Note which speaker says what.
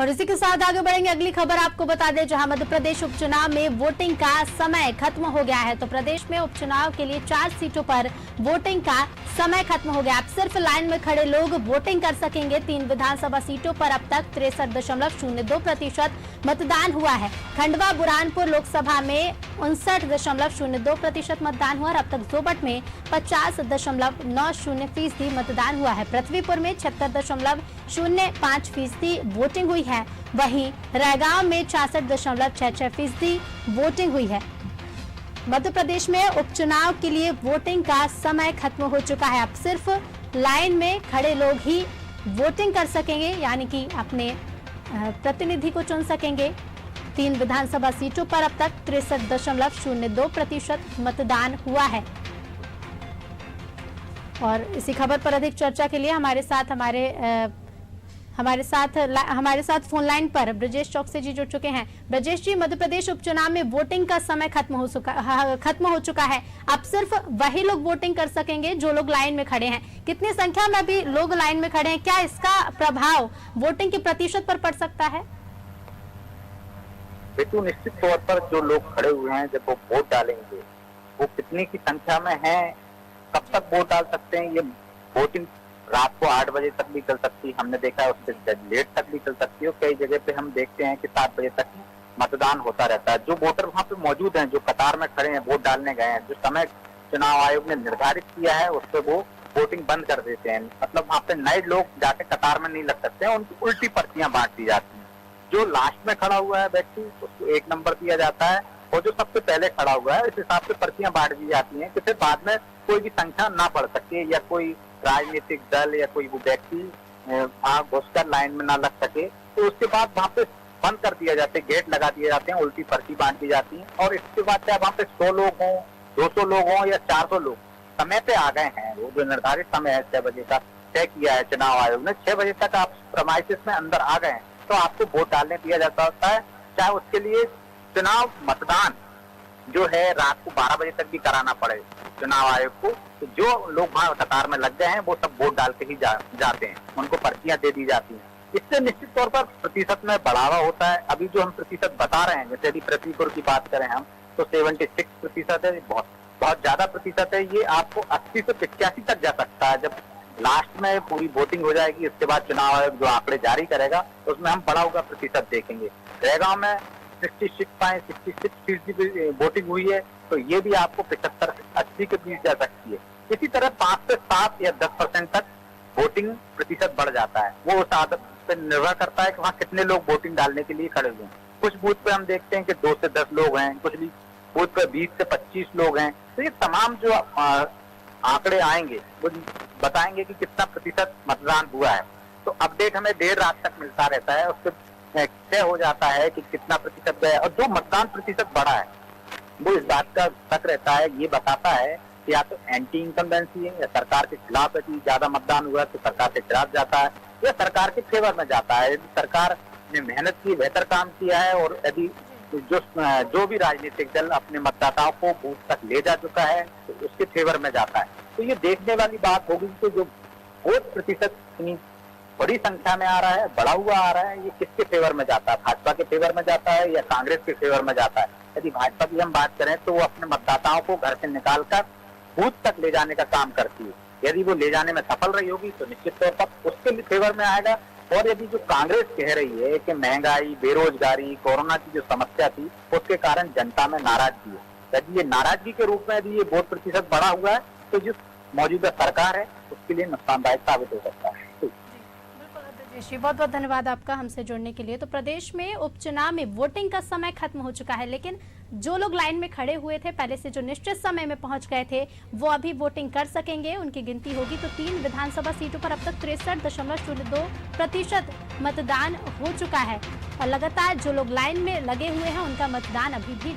Speaker 1: और इसी के साथ आगे बढ़ेंगे। अगली खबर आपको बता दें, जहां मध्य प्रदेश उपचुनाव में वोटिंग का समय खत्म हो गया है। तो प्रदेश में उपचुनाव के लिए 4 सीटों पर वोटिंग का समय खत्म हो गया। अब सिर्फ लाइन में खड़े लोग वोटिंग कर सकेंगे। 3 विधानसभा सीटों पर अब तक 63.02% मतदान हुआ है। खंडवा बुरहानपुर लोकसभा में 59.02% मतदान हुआ और अब तक जोबट में 50.90% मतदान हुआ है। पृथ्वीपुर में 76.05% वोटिंग हुई है। वहीं रैगांव में 66.66% वोटिंग हुई है। मध्य प्रदेश में उपचुनाव के लिए वोटिंग का समय खत्म हो चुका है। अब सिर्फ लाइन में खड़े लोग ही वोटिंग कर सकेंगे, यानी कि अपने प्रतिनिधि को चुन सकेंगे। 3 विधानसभा सीटों पर अब तक 63.02% मतदान हुआ है। और इसी खबर पर अधिक चर्चा के लिए हमारे साथ फोन लाइन पर ब्रजेश चौकसी जी जुड़ चुके हैं। ब्रजेश जी, मध्य प्रदेश उपचुनाव में वोटिंग का समय खत्म हो चुका है। अब सिर्फ वही लोग वोटिंग कर सकेंगे जो लोग लाइन में खड़े हैं। कितनी संख्या में भी लोग लाइन में खड़े हैं, क्या इसका प्रभाव वोटिंग के प्रतिशत पर पड़ सकता है?
Speaker 2: देखो, निश्चित तौर पर जो लोग खड़े हुए हैं, जब वो वोट डालेंगे, वो कितनी की संख्या में है, कब तक वोट डाल सकते हैं, ये वोटिंग रात को 8 बजे तक भी चल सकती है। हमने देखा है उससे लेट तक भी चल सकती है। कई जगह पे हम देखते हैं कि 7 बजे तक मतदान होता रहता है। जो वोटर वहाँ पे मौजूद हैं, जो कतार में खड़े हैं, वोट डालने गए हैं, जो समय चुनाव आयोग ने निर्धारित किया है उससे वो वोटिंग बंद कर देते हैं। मतलब वहाँ पे नए लोग जाके कतार में नहीं लग सकते हैं, उनकी उल्टी पर्चियां बांट दी जाती हैं। जो लास्ट में खड़ा हुआ है व्यक्ति, उसको 1 नंबर दिया जाता है, और जो सबसे पहले खड़ा हुआ है, इस हिसाब से पर्चियां बांट दी जाती हैं कि फिर बाद में कोई भी संख्या ना बढ़ सके या कोई राजनीतिक दल या कोई व्यक्ति वहां घुसकर लाइन में ना लग सके। तो उसके बाद वहां पे बंद कर दिया जाते हैं, गेट लगा दिए जाते हैं, उल्टी पर्ची बांट दी जाती है। और इसके बाद चाहे वहां पे 100 लोग हों, 200 लोग हों या 400 लोग समय पे आ गए हैं, वो जो निर्धारित समय है 6 बजे का तय किया है चुनाव आयोग ने, 6 बजे तक आप प्रमाइसिस में अंदर आ गए हैं तो आपको वोट डालने दिया जाता होता है। चाहे उसके लिए चुनाव मतदान जो है रात को 12 बजे तक भी कराना पड़े चुनाव आयोग को, तो जो लोग वहां कतार में लग गए हैं वो सब वोट डाल के ही जाते हैं, उनको पर्चियां दे दी जाती हैं। इससे निश्चित तौर पर प्रतिशत में बढ़ावा होता है। अभी जो हम प्रतिशत बता रहे हैं, जैसे यदि पृथ्वीपुर की बात करें हम, तो 76% है, बहुत ज्यादा प्रतिशत है। ये आपको 80 से 85 तक जा सकता है। जब लास्ट में पूरी वोटिंग हो जाएगी, इसके बाद चुनाव आयोग जो आंकड़े जारी करेगा तो उसमें हम बढ़ा हुआ प्रतिशत देखेंगे। रैगांव में 66.66% वोटिंग हुई है, तो ये भी आपको 75 से 80 के बीच जा सकती है। इसी तरह 5 से 7 या 10% तक वोटिंग प्रतिशत बढ़ जाता है। वो उस आदत पर निर्भर करता है कि वहाँ कितने लोग वोटिंग डालने के लिए खड़े हुए हैं। कुछ बूथ पे हम देखते हैं कि 2 से 10 लोग हैं, कुछ भी बूथ पे 20 से 25 लोग हैं। तो ये तमाम जो आंकड़े आएंगे वो बताएंगे कि कितना प्रतिशत मतदान हुआ है। तो अपडेट हमें देर रात तक मिलता रहता है, उससे तय हो जाता है कि कितना प्रतिशत गया। और जो मतदान प्रतिशत बढ़ा है वो इस बात का शक रहता है, ये बताता है कि या तो एंटी इनकम्बेंसी है या सरकार के खिलाफ है, कि ज्यादा मतदान हुआ तो सरकार के खिलाफ जाता है या सरकार के फेवर में जाता है। यदि सरकार ने मेहनत की, बेहतर काम किया है और यदि जो भी राजनीतिक दल अपने मतदाताओं को बूथ तक ले जा चुका है तो उसके फेवर में जाता है। तो ये देखने वाली बात होगी कि जो वोट प्रतिशत इतनी बड़ी संख्या में आ रहा है, बढ़ा हुआ आ रहा है, ये किसके फेवर में जाता है, भाजपा के फेवर में जाता है या कांग्रेस के फेवर में जाता है। यदि भाजपा की हम बात करें तो वो अपने मतदाताओं को घर से निकालकर बूथ तक ले जाने का काम करती है। यदि वो ले जाने में सफल रही होगी तो निश्चित तौर पर उसके फेवर में आएगा। और यदि जो कांग्रेस कह रही है कि महंगाई, बेरोजगारी, कोरोना की जो समस्या थी उसके कारण जनता में नाराजगी है, यदि ये नाराजगी के रूप में यदि ये वोट प्रतिशत बढ़ा हुआ है तो जो मौजूदा सरकार है उसके लिए नुकसानदायक साबित हो सकता है।
Speaker 1: जी, बहुत बहुत धन्यवाद आपका हमसे जुड़ने के लिए। तो प्रदेश में उपचुनाव में वोटिंग का समय खत्म हो चुका है, लेकिन जो लोग लाइन में खड़े हुए थे पहले से, जो निश्चित समय में पहुंच गए थे, वो अभी वोटिंग कर सकेंगे। उनकी गिनती होगी तो 3 विधानसभा सीटों पर अब तक 63.02% मतदान हो चुका है। और लगातार जो लोग लाइन में लगे हुए हैं उनका मतदान अभी भी